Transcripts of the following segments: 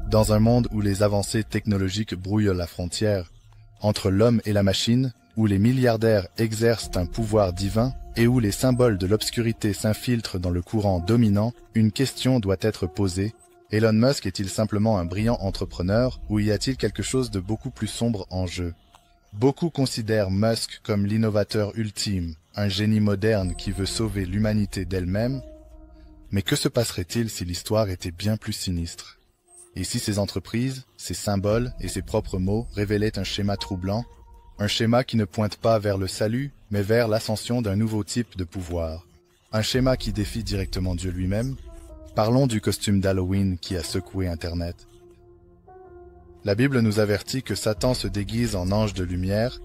Dans un monde où les avancées technologiques brouillent la frontière entre l'homme et la machine, où les milliardaires exercent un pouvoir divin et où les symboles de l'obscurité s'infiltrent dans le courant dominant, une question doit être posée. Elon Musk est-il simplement un brillant entrepreneur ou y a-t-il quelque chose de beaucoup plus sombre en jeu? Beaucoup considèrent Musk comme l'innovateur ultime, un génie moderne qui veut sauver l'humanité d'elle-même. Mais que se passerait-il si l'histoire était bien plus sinistre? Et si ses entreprises, ses symboles et ses propres mots révélaient un schéma troublant? Un schéma qui ne pointe pas vers le salut, mais vers l'ascension d'un nouveau type de pouvoir. Un schéma qui défie directement Dieu lui-même? Parlons du costume d'Halloween qui a secoué Internet. La Bible nous avertit que Satan se déguise en ange de lumière.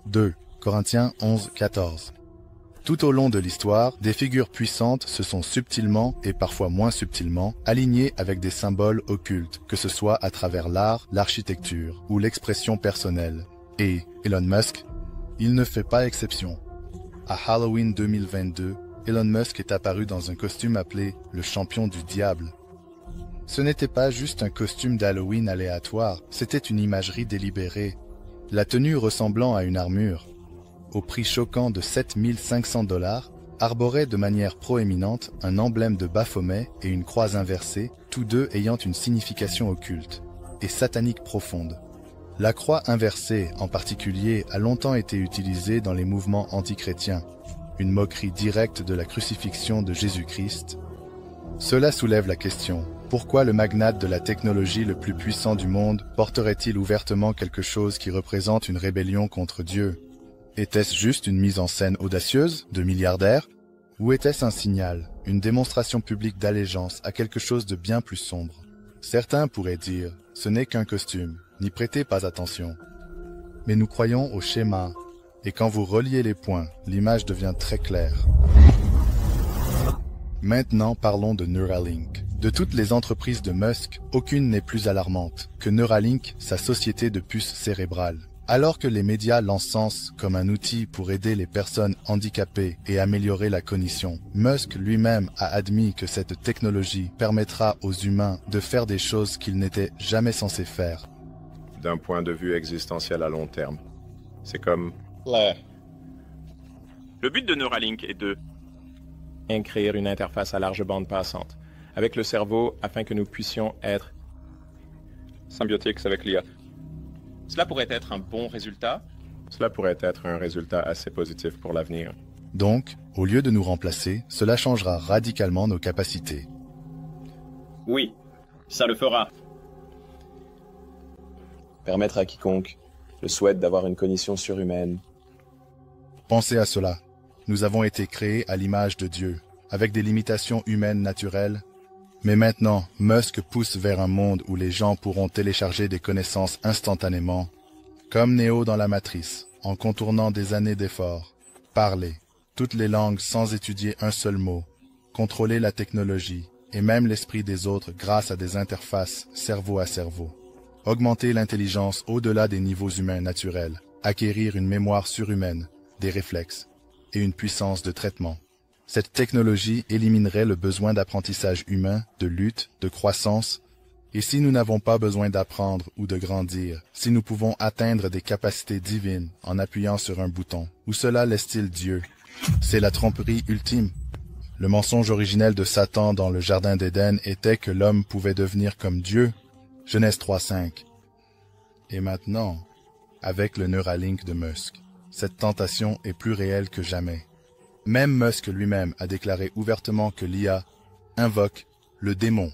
2 Corinthiens 11, 14. Tout au long de l'histoire, des figures puissantes se sont subtilement, et parfois moins subtilement, alignées avec des symboles occultes, que ce soit à travers l'art, l'architecture ou l'expression personnelle. Et Elon Musk, il ne fait pas exception. À Halloween 2022, Elon Musk est apparu dans un costume appelé le champion du diable. Ce n'était pas juste un costume d'Halloween aléatoire, c'était une imagerie délibérée. La tenue ressemblant à une armure, au prix choquant de 7 500 $, arborait de manière proéminente un emblème de Baphomet et une croix inversée, tous deux ayant une signification occulte et satanique profonde. La croix inversée, en particulier, a longtemps été utilisée dans les mouvements antichrétiens, une moquerie directe de la crucifixion de Jésus-Christ. Cela soulève la question, pourquoi le magnate de la technologie le plus puissant du monde porterait-il ouvertement quelque chose qui représente une rébellion contre Dieu? Était-ce juste une mise en scène audacieuse de milliardaires? Ou était-ce un signal, une démonstration publique d'allégeance à quelque chose de bien plus sombre? Certains pourraient dire, ce n'est qu'un costume, n'y prêtez pas attention. Mais nous croyons au schéma, et quand vous reliez les points, l'image devient très claire. Maintenant parlons de Neuralink. De toutes les entreprises de Musk, aucune n'est plus alarmante que Neuralink, sa société de puces cérébrales. Alors que les médias l'encensent comme un outil pour aider les personnes handicapées et améliorer la cognition, Musk lui-même a admis que cette technologie permettra aux humains de faire des choses qu'ils n'étaient jamais censés faire. D'un point de vue existentiel à long terme, c'est comme... Le but de Neuralink est de créer une interface à large bande passante avec le cerveau afin que nous puissions être symbiotiques avec l'IA. Cela pourrait être un bon résultat. Cela pourrait être un résultat assez positif pour l'avenir. Donc, au lieu de nous remplacer, cela changera radicalement nos capacités. Oui, ça le fera. Permettre à quiconque le souhaite d'avoir une cognition surhumaine. Pensez à cela. Nous avons été créés à l'image de Dieu, avec des limitations humaines naturelles. Mais maintenant, Musk pousse vers un monde où les gens pourront télécharger des connaissances instantanément, comme Neo dans la Matrice, en contournant des années d'efforts. Parler, toutes les langues sans étudier un seul mot, contrôler la technologie et même l'esprit des autres grâce à des interfaces cerveau à cerveau. Augmenter l'intelligence au-delà des niveaux humains naturels, acquérir une mémoire surhumaine, des réflexes et une puissance de traitement. Cette technologie éliminerait le besoin d'apprentissage humain, de lutte, de croissance. Et si nous n'avons pas besoin d'apprendre ou de grandir, si nous pouvons atteindre des capacités divines en appuyant sur un bouton, où cela laisse-t-il Dieu? C'est la tromperie ultime. Le mensonge originel de Satan dans le jardin d'Éden était que l'homme pouvait devenir comme Dieu. Genèse 3.5. Et maintenant, avec le Neuralink de Musk, cette tentation est plus réelle que jamais. Même Musk lui-même a déclaré ouvertement que l'IA invoque le démon.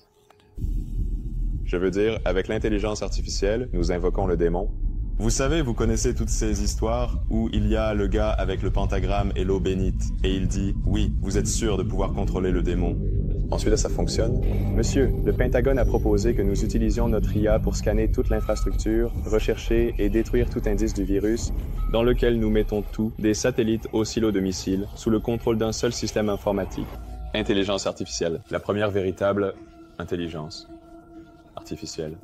Je veux dire, avec l'intelligence artificielle, nous invoquons le démon. Vous savez, vous connaissez toutes ces histoires où il y a le gars avec le pentagramme et l'eau bénite, et il dit « Oui, vous êtes sûr de pouvoir contrôler le démon. » Ensuite, ça fonctionne. Monsieur, le Pentagone a proposé que nous utilisions notre IA pour scanner toute l'infrastructure, rechercher et détruire tout indice du virus, dans lequel nous mettons tout, des satellites aux silos de missiles, sous le contrôle d'un seul système informatique. Intelligence artificielle. La première véritable intelligence artificielle.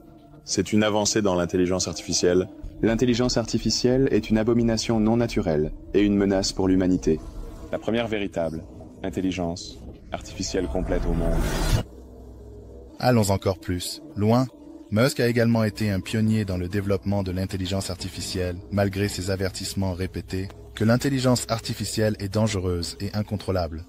C'est une avancée dans l'intelligence artificielle. L'intelligence artificielle est une abomination non naturelle et une menace pour l'humanité. La première véritable intelligence artificielle complète au monde. Allons encore plus, loin, Musk a également été un pionnier dans le développement de l'intelligence artificielle, malgré ses avertissements répétés que l'intelligence artificielle est dangereuse et incontrôlable.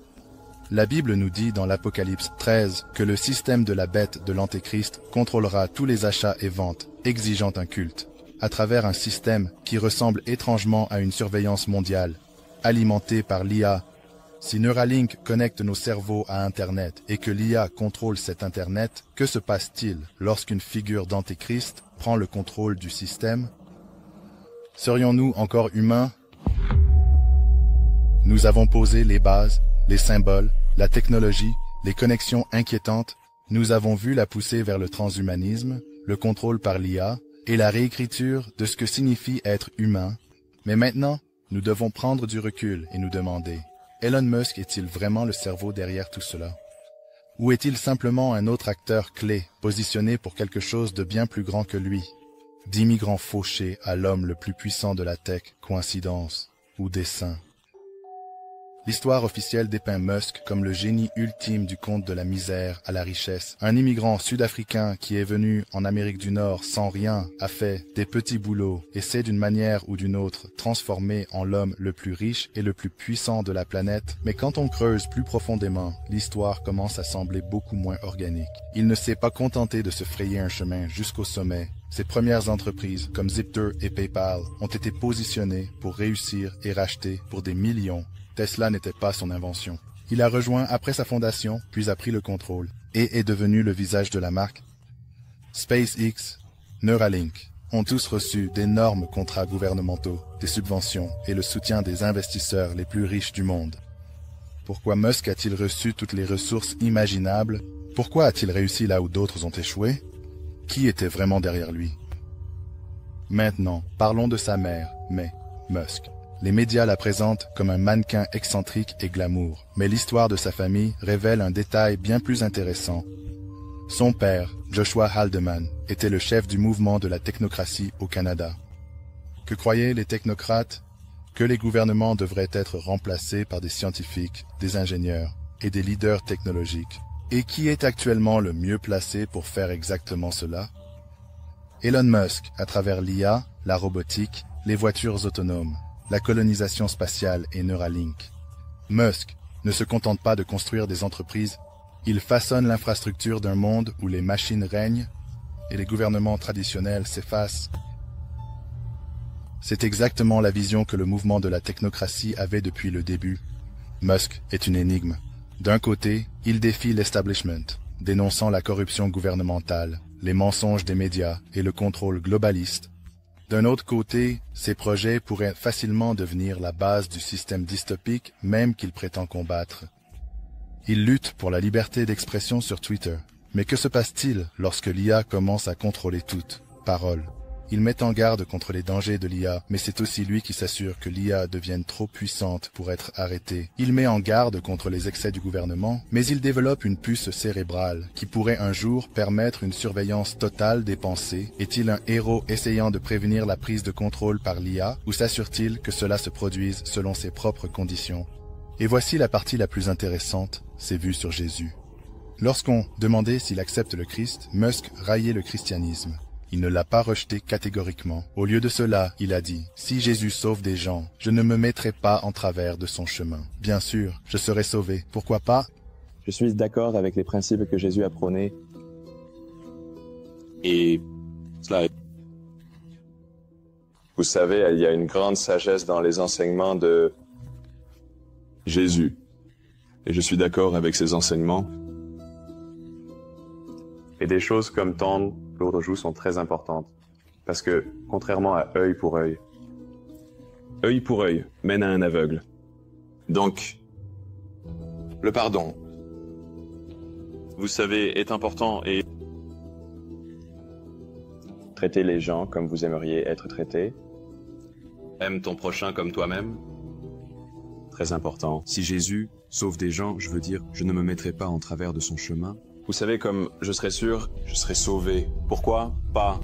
La Bible nous dit dans l'Apocalypse 13 que le système de la bête de l'Antéchrist contrôlera tous les achats et ventes, exigeant un culte, à travers un système qui ressemble étrangement à une surveillance mondiale, alimenté par l'IA. Si Neuralink connecte nos cerveaux à Internet et que l'IA contrôle cet Internet, que se passe-t-il lorsqu'une figure d'Antéchrist prend le contrôle du système? Serions-nous encore humains? Nous avons posé les bases, les symboles, la technologie, les connexions inquiétantes. Nous avons vu la poussée vers le transhumanisme, le contrôle par l'IA et la réécriture de ce que signifie être humain. Mais maintenant, nous devons prendre du recul et nous demander: Elon Musk est-il vraiment le cerveau derrière tout cela? Ou est-il simplement un autre acteur clé, positionné pour quelque chose de bien plus grand que lui? D'immigrants fauchés à l'homme le plus puissant de la tech, coïncidence ou dessein? L'histoire officielle dépeint Musk comme le génie ultime du conte de la misère à la richesse. Un immigrant sud-africain qui est venu en Amérique du Nord sans rien, a fait des petits boulots et s'est d'une manière ou d'une autre transformé en l'homme le plus riche et le plus puissant de la planète. Mais quand on creuse plus profondément, l'histoire commence à sembler beaucoup moins organique. Il ne s'est pas contenté de se frayer un chemin jusqu'au sommet. Ses premières entreprises, comme Zipter et PayPal, ont été positionnées pour réussir et racheter pour des millions. Tesla n'était pas son invention. Il a rejoint après sa fondation, puis a pris le contrôle, et est devenu le visage de la marque. SpaceX, Neuralink ont tous reçu d'énormes contrats gouvernementaux, des subventions et le soutien des investisseurs les plus riches du monde. Pourquoi Musk a-t-il reçu toutes les ressources imaginables? Pourquoi a-t-il réussi là où d'autres ont échoué? Qui était vraiment derrière lui? Maintenant, parlons de sa mère, May, Musk. Les médias la présentent comme un mannequin excentrique et glamour, mais l'histoire de sa famille révèle un détail bien plus intéressant. Son père, Joshua Haldeman, était le chef du mouvement de la technocratie au Canada. Que croyaient les technocrates? Que les gouvernements devraient être remplacés par des scientifiques, des ingénieurs et des leaders technologiques. Et qui est actuellement le mieux placé pour faire exactement cela? Elon Musk, à travers l'IA, la robotique, les voitures autonomes, la colonisation spatiale et Neuralink. Musk ne se contente pas de construire des entreprises, il façonne l'infrastructure d'un monde où les machines règnent et les gouvernements traditionnels s'effacent. C'est exactement la vision que le mouvement de la technocratie avait depuis le début. Musk est une énigme. D'un côté, il défie l'establishment, dénonçant la corruption gouvernementale, les mensonges des médias et le contrôle globaliste. D'un autre côté, ces projets pourraient facilement devenir la base du système dystopique même qu'il prétend combattre. Il lutte pour la liberté d'expression sur Twitter. Mais que se passe-t-il lorsque l'IA commence à contrôler toute parole? Il met en garde contre les dangers de l'IA, mais c'est aussi lui qui s'assure que l'IA devienne trop puissante pour être arrêtée. Il met en garde contre les excès du gouvernement, mais il développe une puce cérébrale qui pourrait un jour permettre une surveillance totale des pensées. Est-il un héros essayant de prévenir la prise de contrôle par l'IA, ou s'assure-t-il que cela se produise selon ses propres conditions? Et voici la partie la plus intéressante, c'est vu sur Jésus. Lorsqu'on demandait s'il accepte le Christ, Musk raillait le christianisme. Il ne l'a pas rejeté catégoriquement. Au lieu de cela, il a dit « Si Jésus sauve des gens, je ne me mettrai pas en travers de son chemin. Bien sûr, je serai sauvé. Pourquoi pas ?» Je suis d'accord avec les principes que Jésus a prônés. Et cela est... Vous savez, il y a une grande sagesse dans les enseignements de Jésus. Et je suis d'accord avec ses enseignements. Et des choses comme tendre l'autre joue sont très importantes. Parce que, contrairement à œil pour œil mène à un aveugle. Donc, le pardon, vous savez, est important et... Traiter les gens comme vous aimeriez être traités. Aime ton prochain comme toi-même. Très important. Si Jésus sauve des gens, je veux dire, je ne me mettrai pas en travers de son chemin. Vous savez, comme je serai sûr, je serai sauvé. Pourquoi pas?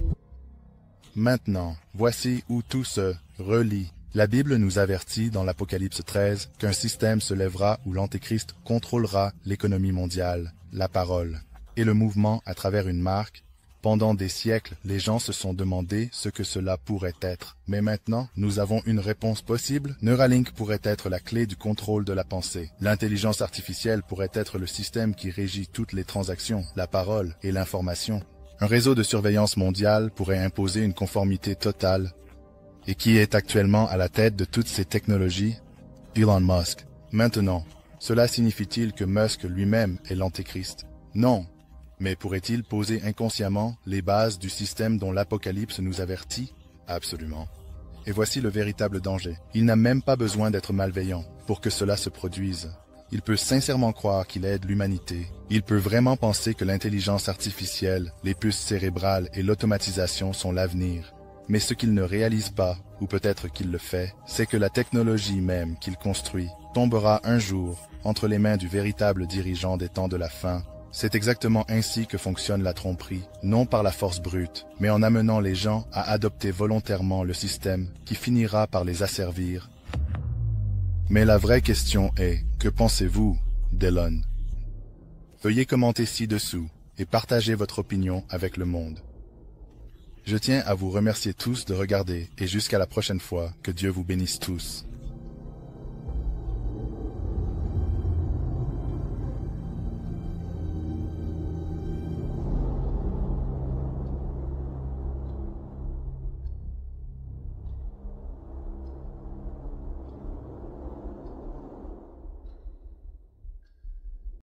Maintenant, voici où tout se relie. La Bible nous avertit dans l'Apocalypse 13 qu'un système se lèvera où l'Antéchrist contrôlera l'économie mondiale, la parole, et le mouvement à travers une marque, Pendant des siècles, les gens se sont demandé ce que cela pourrait être. Mais maintenant, nous avons une réponse possible. Neuralink pourrait être la clé du contrôle de la pensée. L'intelligence artificielle pourrait être le système qui régit toutes les transactions, la parole et l'information. Un réseau de surveillance mondiale pourrait imposer une conformité totale. Et qui est actuellement à la tête de toutes ces technologies? Elon Musk. Maintenant, cela signifie-t-il que Musk lui-même est l'antéchrist? Non. Mais pourrait-il poser inconsciemment les bases du système dont l'Apocalypse nous avertit? Absolument. Et voici le véritable danger. Il n'a même pas besoin d'être malveillant pour que cela se produise. Il peut sincèrement croire qu'il aide l'humanité. Il peut vraiment penser que l'intelligence artificielle, les puces cérébrales et l'automatisation sont l'avenir. Mais ce qu'il ne réalise pas, ou peut-être qu'il le fait, c'est que la technologie même qu'il construit tombera un jour entre les mains du véritable dirigeant des temps de la fin. C'est exactement ainsi que fonctionne la tromperie, non par la force brute, mais en amenant les gens à adopter volontairement le système qui finira par les asservir. Mais la vraie question est, que pensez-vous d'Elon? Veuillez commenter ci-dessous et partager votre opinion avec le monde. Je tiens à vous remercier tous de regarder et jusqu'à la prochaine fois, que Dieu vous bénisse tous.